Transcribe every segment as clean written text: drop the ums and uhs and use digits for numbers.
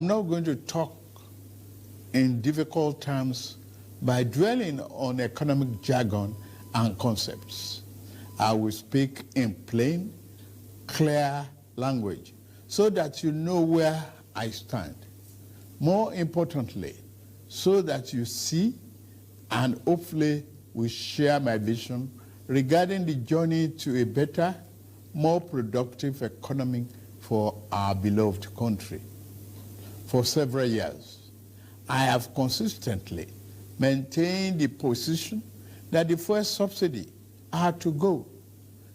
I'm not going to talk in difficult terms by dwelling on economic jargon and concepts. I will speak in plain, clear language so that you know where I stand. More importantly, so that you see and hopefully will share my vision regarding the journey to a better, more productive economy for our beloved country. For several years, I have consistently maintained the position that the fuel subsidy had to go.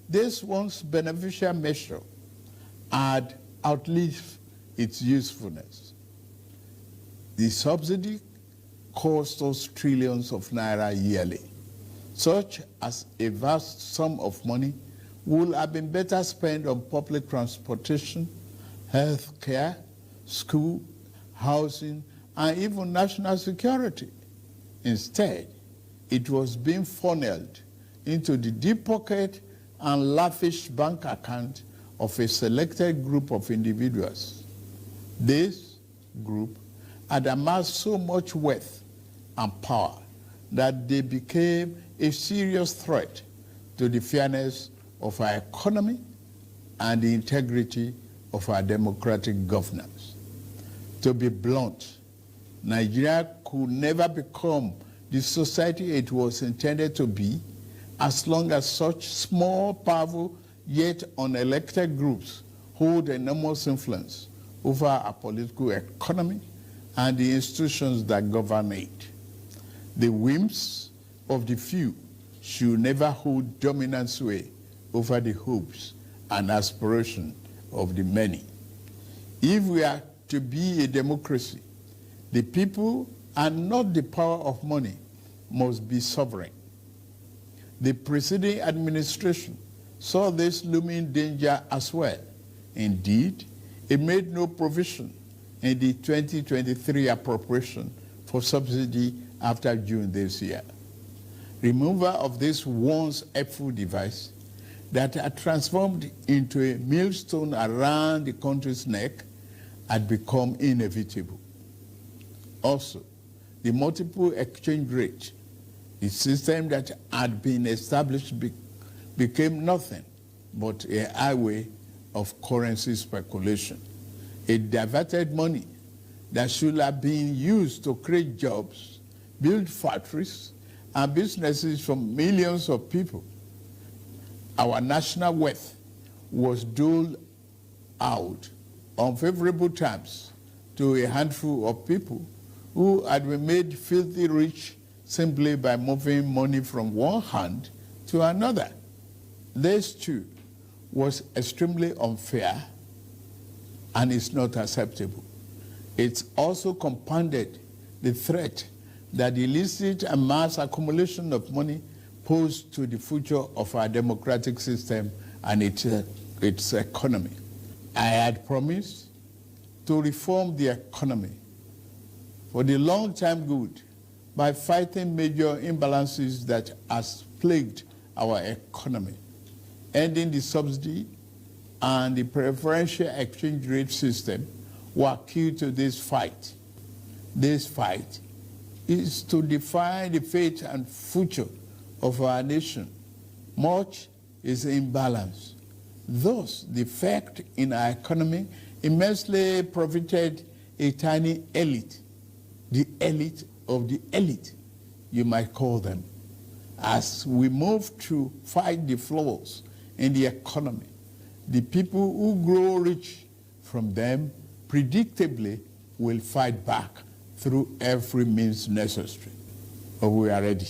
This once beneficial measure had outlived its usefulness. The subsidy cost us trillions of naira yearly, such as a vast sum of money would have been better spent on public transportation, health care, school, housing, and even national security. Instead, it was being funneled into the deep pocket and lavish bank account of a selected group of individuals. This group had amassed so much wealth and power that they became a serious threat to the fairness of our economy and the integrity of our democratic governance. To be blunt, Nigeria could never become the society it was intended to be as long as such small, powerful, yet unelected groups hold enormous influence over our political economy and the institutions that govern it. The whims of the few should never hold dominant sway over the hopes and aspirations of the many. If we are to be a democracy, the people and not the power of money must be sovereign. The preceding administration saw this looming danger as well. Indeed, it made no provision in the 2023 appropriation for subsidy after June this year. Removal of this once helpful device that had transformed into a millstone around the country's neck had become inevitable. Also, the multiple exchange rate, the system that had been established became nothing but a highway of currency speculation. It diverted money that should have been used to create jobs, build factories, and businesses for millions of people. Our national wealth was doled out on favorable terms to a handful of people who had been made filthy rich simply by moving money from one hand to another. This too was extremely unfair and is not acceptable. It also compounded the threat that the illicit and mass accumulation of money posed to the future of our democratic system and its economy. I had promised to reform the economy for the long-term good by fighting major imbalances that has plagued our economy. Ending the subsidy and the preferential exchange rate system were key to this fight. This fight is to define the fate and future of our nation. Much is imbalance. Thus, the effect in our economy immensely profited a tiny elite, the elite of the elite, you might call them. As we move to fight the flaws in the economy, the people who grow rich from them predictably will fight back through every means necessary. But we are ready.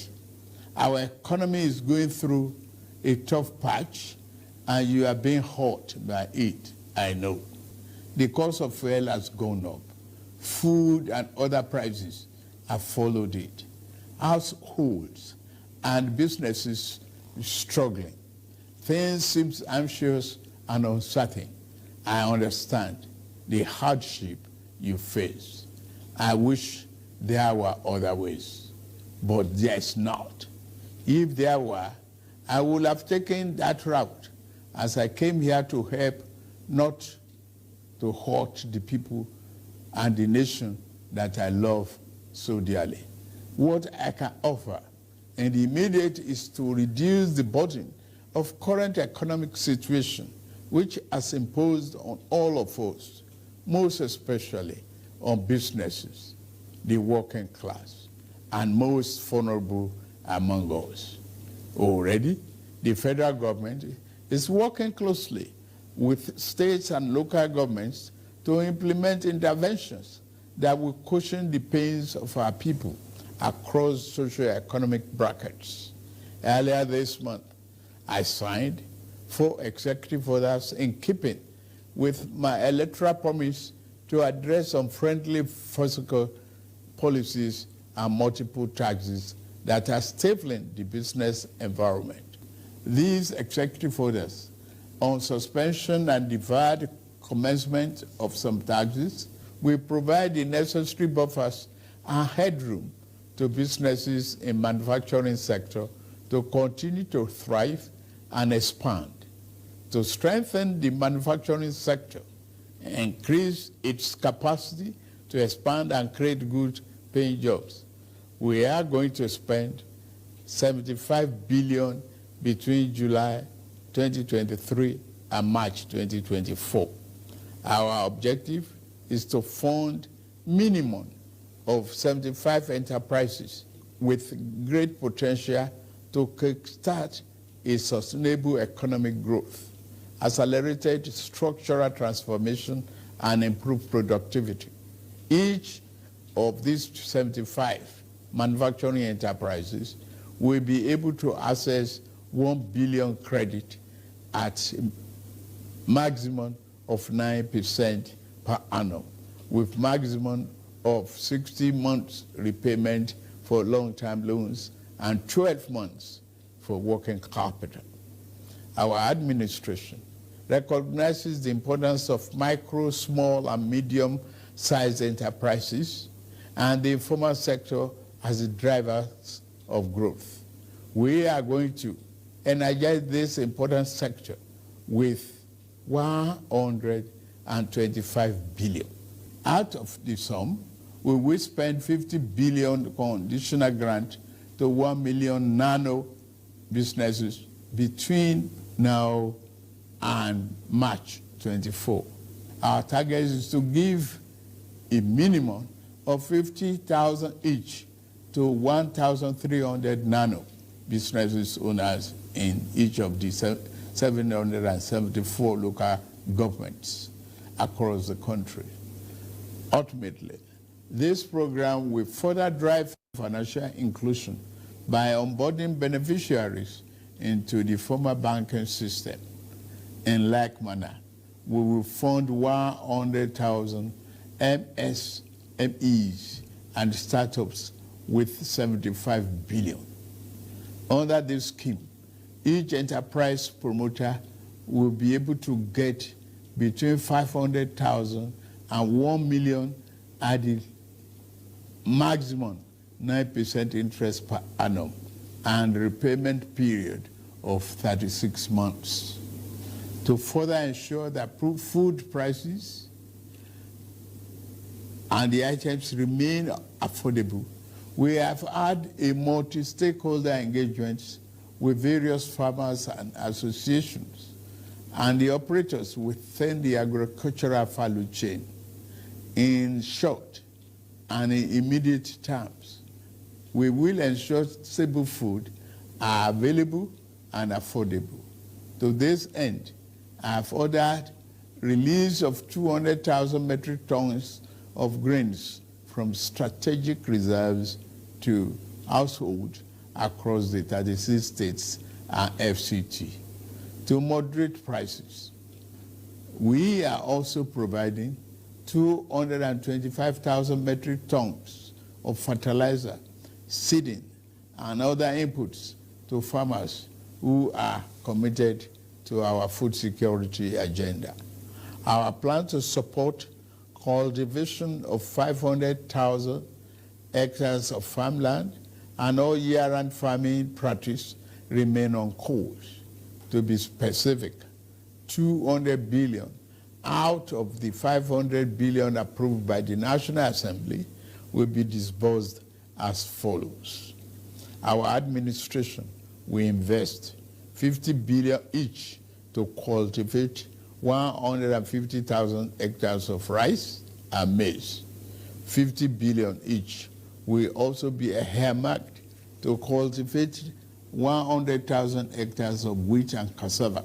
Our economy is going through a tough patch, and you are being hurt by it, I know. The cost of fuel has gone up. Food and other prices have followed it. Households and businesses struggling. Things seem anxious and uncertain. I understand the hardship you face. I wish there were other ways, but there is not. If there were, I would have taken that route, as I came here to help, not to hurt the people and the nation that I love so dearly. What I can offer in the immediate is to reduce the burden of current economic situation, which has imposed on all of us, most especially on businesses, the working class, and most vulnerable among us. Already, the federal government is working closely with states and local governments to implement interventions that will cushion the pains of our people across socio-economic brackets. Earlier this month, I signed 4 executive orders in keeping with my electoral promise to address unfriendly fiscal policies and multiple taxes that are stifling the business environment. These executive orders on suspension and deferred commencement of some taxes will provide the necessary buffers and headroom to businesses in manufacturing sector to continue to thrive and expand. To strengthen the manufacturing sector, increase its capacity to expand and create good paying jobs, we are going to spend $75 billion between July 2023 and March 2024. Our objective is to fund minimum of 75 enterprises with great potential to kickstart a sustainable economic growth, accelerated structural transformation, and improved productivity. Each of these 75 manufacturing enterprises will be able to access 1 billion credit at maximum of 9% per annum, with maximum of 60 months repayment for long-term loans and 12 months for working capital. Our administration recognizes the importance of micro, small, and medium-sized enterprises and the informal sector as the drivers of growth. We are going to energize this important sector with $125 billion. Out of the sum, we will spend $50 billion conditional grant to 1 million nano businesses between now and March 24. Our target is to give a minimum of 50,000 each to 1,300 nano businesses owners in each of the 774 local governments across the country. Ultimately, this program will further drive financial inclusion by onboarding beneficiaries into the formal banking system. In like manner, we will fund 100,000 MSMEs and startups with $75 billion. Under this scheme, each enterprise promoter will be able to get between 500,000 and 1 million at the maximum 9% interest per annum and repayment period of 36 months. To further ensure that food prices and the items remain affordable, we have had a multi-stakeholder engagement with various farmers and associations and the operators within the agricultural value chain. In short and in immediate terms, we will ensure stable food are available and affordable. To this end, I have ordered release of 200,000 metric tons of grains from strategic reserves to households across the 36 states and FCT. To moderate prices, we are also providing 225,000 metric tons of fertilizer, seeding, and other inputs to farmers who are committed to our food security agenda. Our plan to support cultivation of 500,000 hectares of farmland and all year-round farming practice remain on course. To be specific, 200 billion out of the 500 billion approved by the National Assembly will be disbursed as follows. Our administration will invest 50 billion each to cultivate 150,000 hectares of rice and maize. 50 billion each will also be earmarked to cultivate 100,000 hectares of wheat and cassava.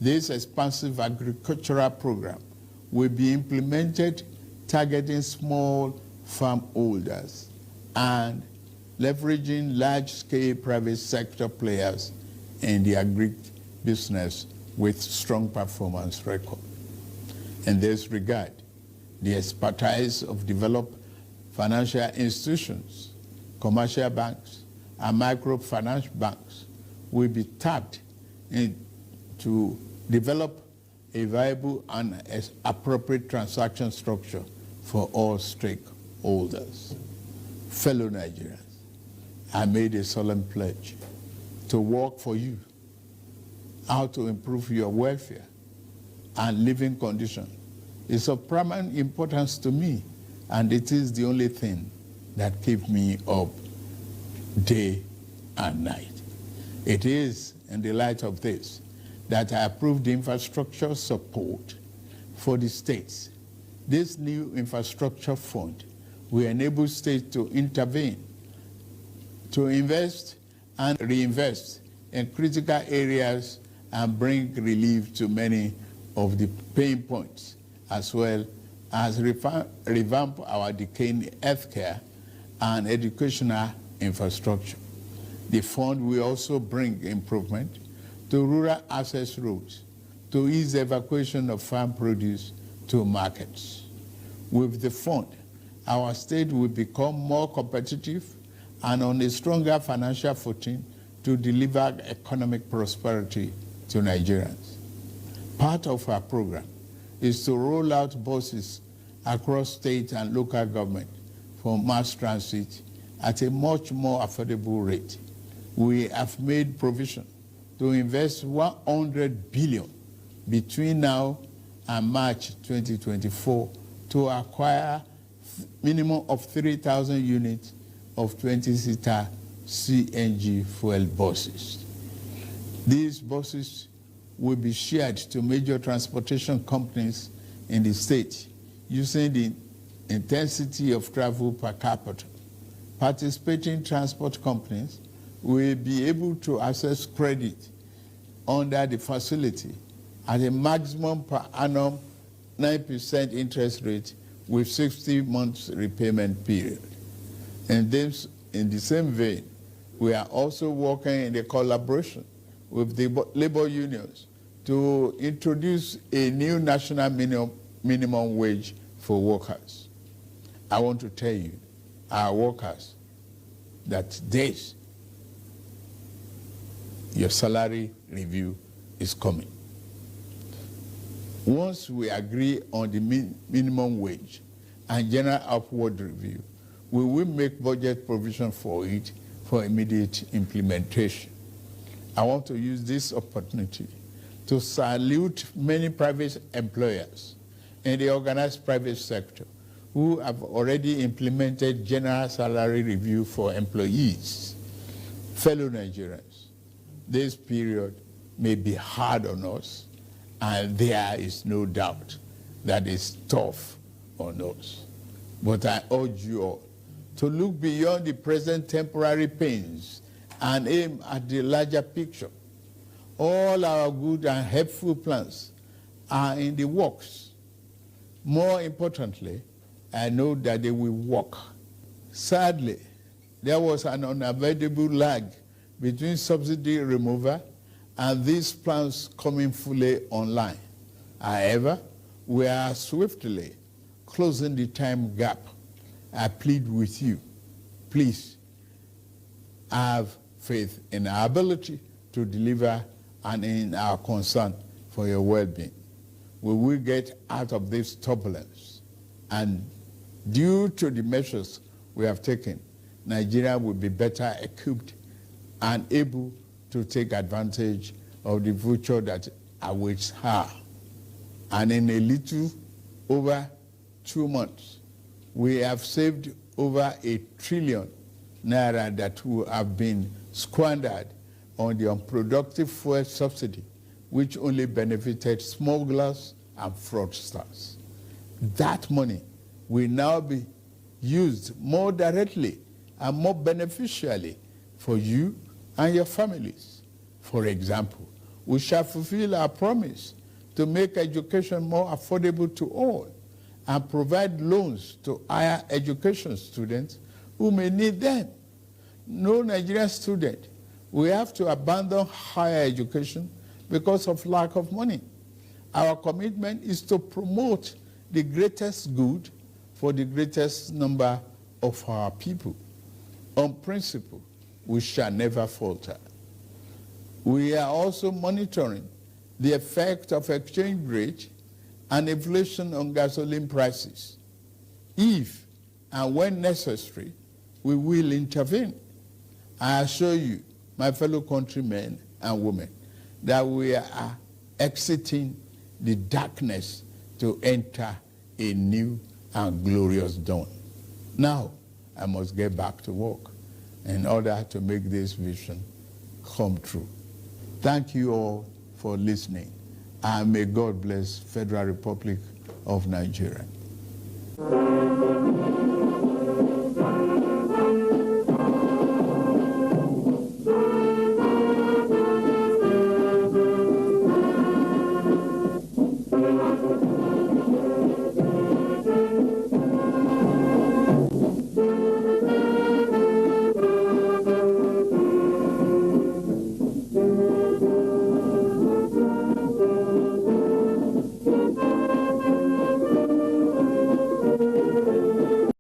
This expansive agricultural program will be implemented targeting small farm holders and leveraging large-scale private sector players in the agri-business with strong performance record. In this regard, the expertise of developed financial institutions, commercial banks, and microfinance banks will be tapped to develop a viable and appropriate transaction structure for all stakeholders. Fellow Nigerians, I made a solemn pledge to work for you, how to improve your welfare and living conditions. It's of paramount importance to me, and it is the only thing that keeps me up day and night. It is in the light of this that I approved the infrastructure support for the states. This new infrastructure fund will enable states to intervene, to invest and reinvest in critical areas and bring relief to many of the pain points, as well as revamp our decaying healthcare and educational infrastructure. The fund will also bring improvement to rural access roads to ease the evacuation of farm produce to markets. With the fund, our state will become more competitive and on a stronger financial footing to deliver economic prosperity to Nigerians. Part of our program is to roll out buses across state and local government for mass transit at a much more affordable rate. We have made provision to invest 100 billion between now and March 2024 to acquire minimum of 3,000 units of 20-seater CNG fuel buses. These buses will be shared to major transportation companies in the state using the intensity of travel per capita. Participating transport companies will be able to access credit under the facility at a maximum per annum 9% interest rate with 60 months repayment period. And then, in the same vein, we are also working in the collaboration with the labor unions to introduce a new national minimum wage for workers. I want to tell you, our workers, that this, your salary review is coming. Once we agree on the minimum wage and general upward review, we will make budget provision for it for immediate implementation. I want to use this opportunity to salute many private employers in the organized private sector who have already implemented general salary review for employees. Fellow Nigerians, this period may be hard on us, and there is no doubt that it's tough on us. But I urge you all to look beyond the present temporary pains and aim at the larger picture. All our good and helpful plans are in the works. More importantly, I know that they will work. Sadly, there was an unavoidable lag between subsidy removal and these plans coming fully online. However, we are swiftly closing the time gap. I plead with you, please have faith in our ability to deliver and in our concern for your well-being. We will get out of this turbulence, and due to the measures we have taken, Nigeria will be better equipped and able to take advantage of the future that awaits her. And in a little over 2 months, we have saved over 1 trillion naira that would have been squandered on the unproductive fuel subsidy, which only benefited smugglers and fraudsters. That money will now be used more directly and more beneficially for you and your families. For example, we shall fulfill our promise to make education more affordable to all and provide loans to higher education students who may need them. No Nigerian student will have to abandon higher education because of lack of money. Our commitment is to promote the greatest good for the greatest number of our people. On principle, we shall never falter. We are also monitoring the effect of exchange rate and inflation on gasoline prices. If and when necessary, we will intervene. I assure you, my fellow countrymen and women, that we are exiting the darkness to enter a new and glorious dawn. Now, I must get back to work in order to make this vision come true. Thank you all for listening, and may God bless Federal Republic of Nigeria.